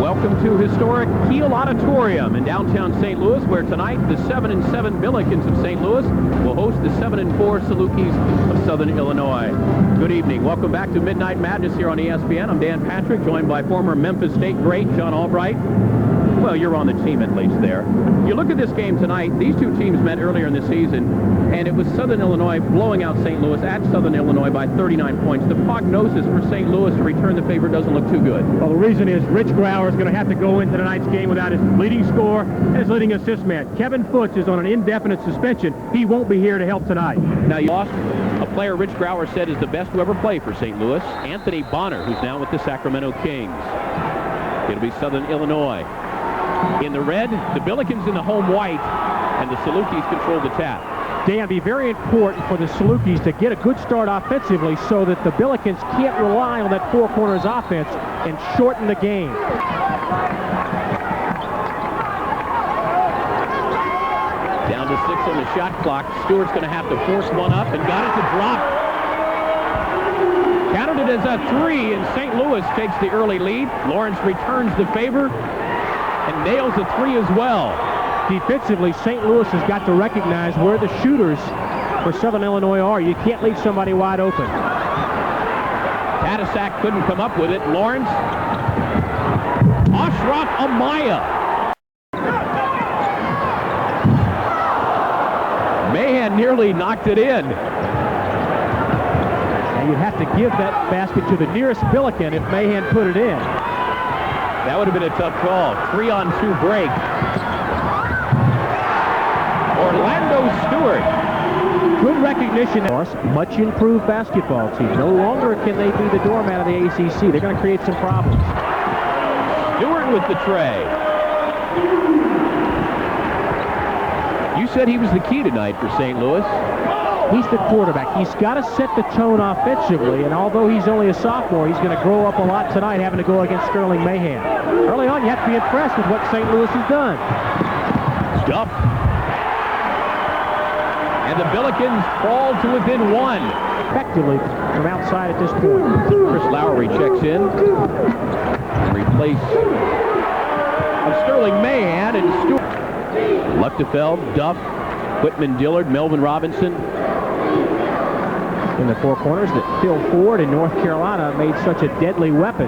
Welcome to historic Kiel Auditorium in downtown St. Louis, where tonight the 7-7 Billikens of St. Louis will host the 7-4 Salukis of Southern Illinois. Good evening. Welcome back to Midnight Madness here on ESPN. I'm Dan Patrick, joined by former Memphis State great John Albright. Well, you're on the team at least there. You look at this game tonight, these two teams met earlier in the season, and it was Southern Illinois blowing out St. Louis at Southern Illinois by 39 points. The prognosis for St. Louis to return the favor doesn't look too good. Well, the reason is Rich Grauer is going to have to go into tonight's game without his leading scorer and his leading assist man. Kevin Foots is on an indefinite suspension. He won't be here to help tonight. Now, you lost a player Rich Grauer said is the best to ever play for St. Louis, Anthony Bonner, who's now with the Sacramento Kings. It'll be Southern Illinois in the red, the Billikens in the home white, and the Salukis control the tap. Dan, be very important for the Salukis to get a good start offensively so that the Billikens can't rely on that four corners offense and shorten the game. Down to 6 on the shot clock. Stewart's going to have to force one up and got it to drop. Counted it as a 3, and St. Louis takes the early lead. Lawrence returns the favor and nails a 3 as well. Defensively, St. Louis has got to recognize where the shooters for Southern Illinois are. You can't leave somebody wide open. Tatasek couldn't come up with it. Lawrence. Ashraf Amaya. Mahan nearly knocked it in. Now you'd have to give that basket to the nearest Billiken if Mahan put it in. That would have been a tough call. 3-on-2 break. Orlando Stewart. Good recognition. Much improved basketball team. No longer can they be the doormat of the ACC. They're going to create some problems. Stewart with the tray. You said he was the key tonight for St. Louis. He's the quarterback. He's got to set the tone offensively, and although he's only a sophomore, he's going to grow up a lot tonight having to go against Sterling Mahan. Early on, you have to be impressed with what St. Louis has done. Stuff. And the Billikens fall to within 1. Effectively from outside at this point. Chris Lowry checks in. Replace of Sterling Mahan and Stewart. Luchtefeld, Duff, Whitman Dillard, Melvin Robinson. In the four corners that Phil Ford in North Carolina made such a deadly weapon.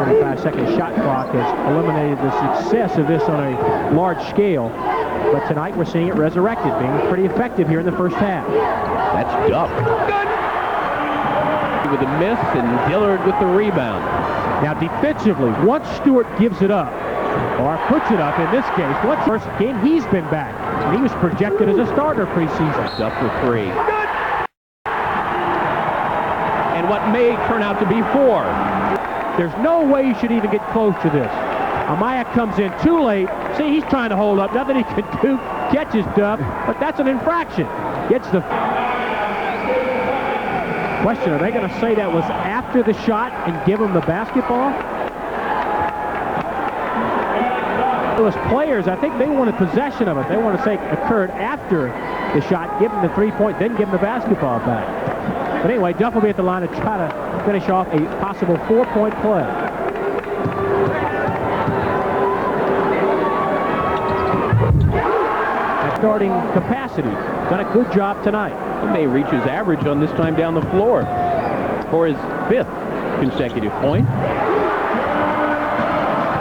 45-second shot clock has eliminated the success of this on a large scale. But tonight we're seeing it resurrected, being pretty effective here in the first half. That's Duff. With a miss and Dillard with the rebound. Now defensively, once Stewart gives it up, or puts it up in this case, what's the first game he's been back? And he was projected as a starter preseason. Duff with 3. And what may turn out to be 4. There's no way you should even get close to this. Amaya comes in too late. See, he's trying to hold up. Nothing he can do. Catches Duff, but that's an infraction. Gets the question, are they going to say that was after the shot and give him the basketball? Those players, I think they wanted possession of it. They want to say it occurred after the shot, give him the 3-point, then give him the basketball back. But anyway, Duff will be at the line to try to finish off a possible 4-point play. Starting capacity. Done a good job tonight. He may reach his average on this time down the floor for his 5th consecutive point.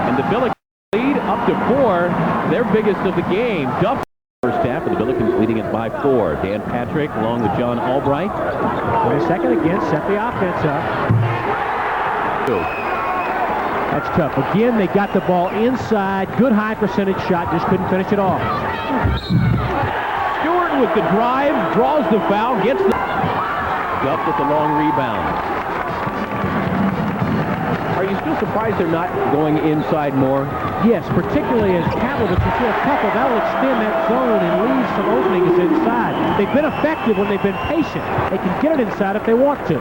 And the Billikens lead up to 4, their biggest of the game. Duff first half, and the Billikens leading it by 4. Dan Patrick along with John Albright. Wait a second again, set the offense up. That's tough. Again, they got the ball inside. Good high percentage shot, just couldn't finish it off. Stewart with the drive, draws the foul, gets the... Duff with the long rebound. Are you still surprised they're not going inside more? Yes, particularly as Pavlovich, you see a couple, that'll extend that zone and leave some openings inside. They've been effective when they've been patient. They can get it inside if they want to.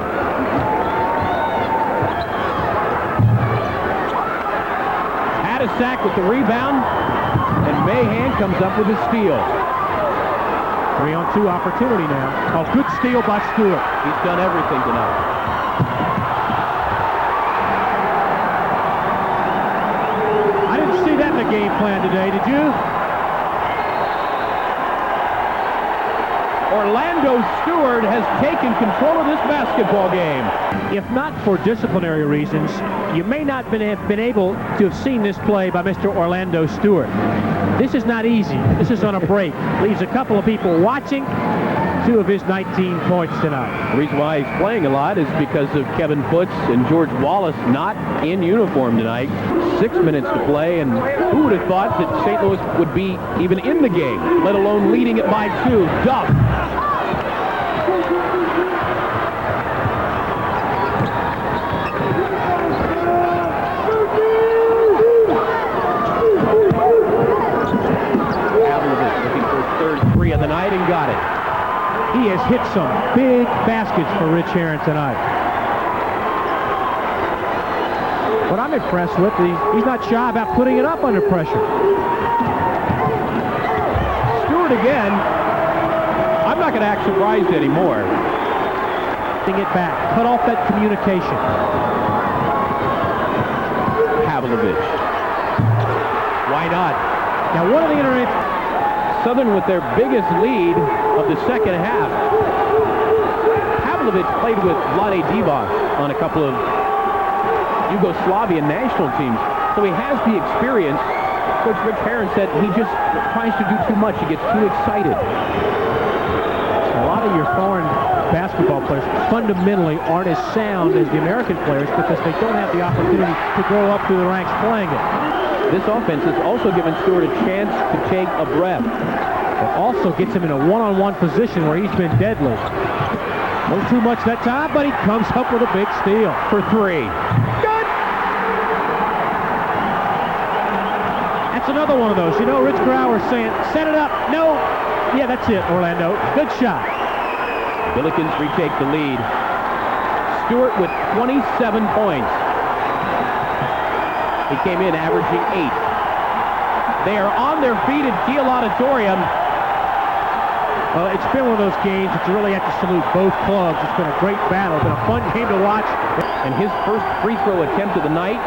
Tatasek with the rebound, and Mahan comes up with a steal. 3-on-2 opportunity now. Oh, good steal by Stewart. He's done everything tonight. game plan today, did you? Orlando Stewart has taken control of this basketball game. If not for disciplinary reasons, you may not have been able to have seen this play by Mr. Orlando Stewart. This is not easy. This is on a break. Leaves a couple of people watching. 2 of his 19 points tonight. The reason why he's playing a lot is because of Kevin Foots and George Wallace not in uniform tonight. 6 minutes to play, and who would have thought that St. Louis would be even in the game, let alone leading it by 2. Duff. Looking for his third 3 of the night and got it. He has hit some big baskets for Rich Herron tonight. What I'm impressed with, he's not shy about putting it up under pressure. Stewart again. I'm not going to act surprised anymore. Getting it back. Cut off that communication. Pavlovich. Why not? Now, what are the internet? Southern with their biggest lead of the second half. Pavlovich played with Vlade Divac on a couple of Yugoslavian national teams, so he has the experience. Coach Rich Herron said he just tries to do too much. He gets too excited. A lot of your foreign basketball players fundamentally aren't as sound as the American players because they don't have the opportunity to grow up through the ranks playing it. This offense has also given Stewart a chance to take a breath. It also gets him in a one-on-one position where he's been deadly. No too much that time, but he comes up with a big steal. For 3. Good! That's another one of those. You know, Rich Grauer saying, set it up. No. Yeah, that's it, Orlando. Good shot. Billikens retake the lead. Stewart with 27 points. He came in averaging 8. They are on their feet at Kiel Auditorium. It's been one of those games that you really have to salute both clubs. It's been a great battle. It's been a fun game to watch. And his first free throw attempt of the night,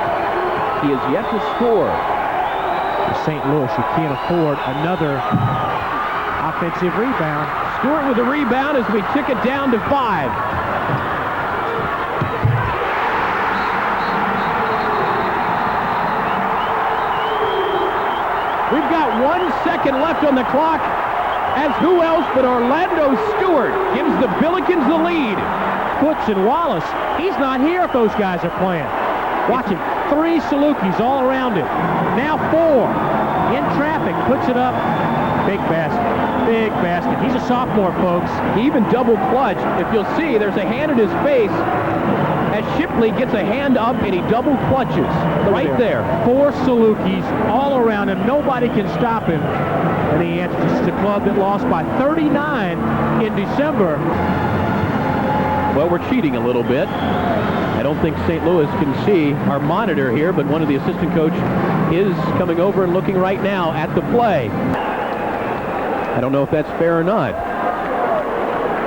he has yet to score. For St. Louis, you can't afford another offensive rebound. Stewart with the rebound as we tick it down to 5. We've got 1 second left on the clock as who else but Orlando Stewart gives the Billikens the lead. Foots and Wallace, he's not here if those guys are playing. Watch him. 3 Salukis all around him. Now 4. In traffic, puts it up. Big basket. Big basket. He's a sophomore, folks. He even double clutched. If you'll see, there's a hand in his face as Shipley gets a hand up and he double clutches right there. 4 Salukis all around him. Nobody can stop him. And he answers the club that lost by 39 in December. Well, we're cheating a little bit. I don't think St. Louis can see our monitor here, but one of the assistant coach is coming over and looking right now at the play. I don't know if that's fair or not.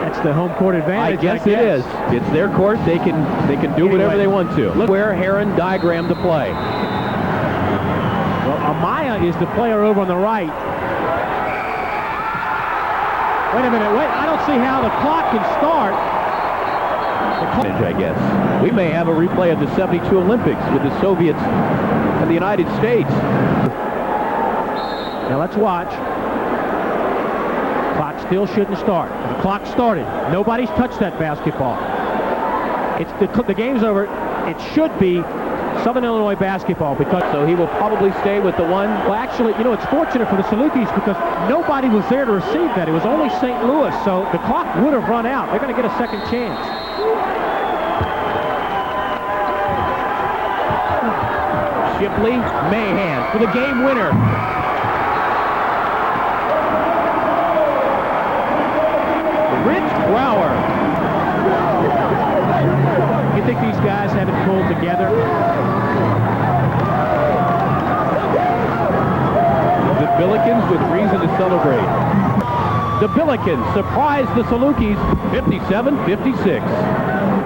That's the home court advantage. I guess it is. It's their court. They can do whatever they want to. Look where Herron diagrammed the play. Well, Amaya is the player over on the right. Wait a minute. Wait. I don't see how the clock can start. I guess. We may have a replay of the 72 Olympics with the Soviets and the United States. Now let's watch. Clock still shouldn't start. The clock started. Nobody's touched that basketball. The game's over. It should be Southern Illinois basketball because... So he will probably stay with the one. Well, actually, you know, it's fortunate for the Salukis because nobody was there to receive that. It was only St. Louis, so the clock would have run out. They're going to get a second chance. Shipley, Mahan for the game winner. Rich Grauer. You think these guys haven't pulled together? The Billikens with reason to celebrate. The Billikens surprise the Salukis 57-56.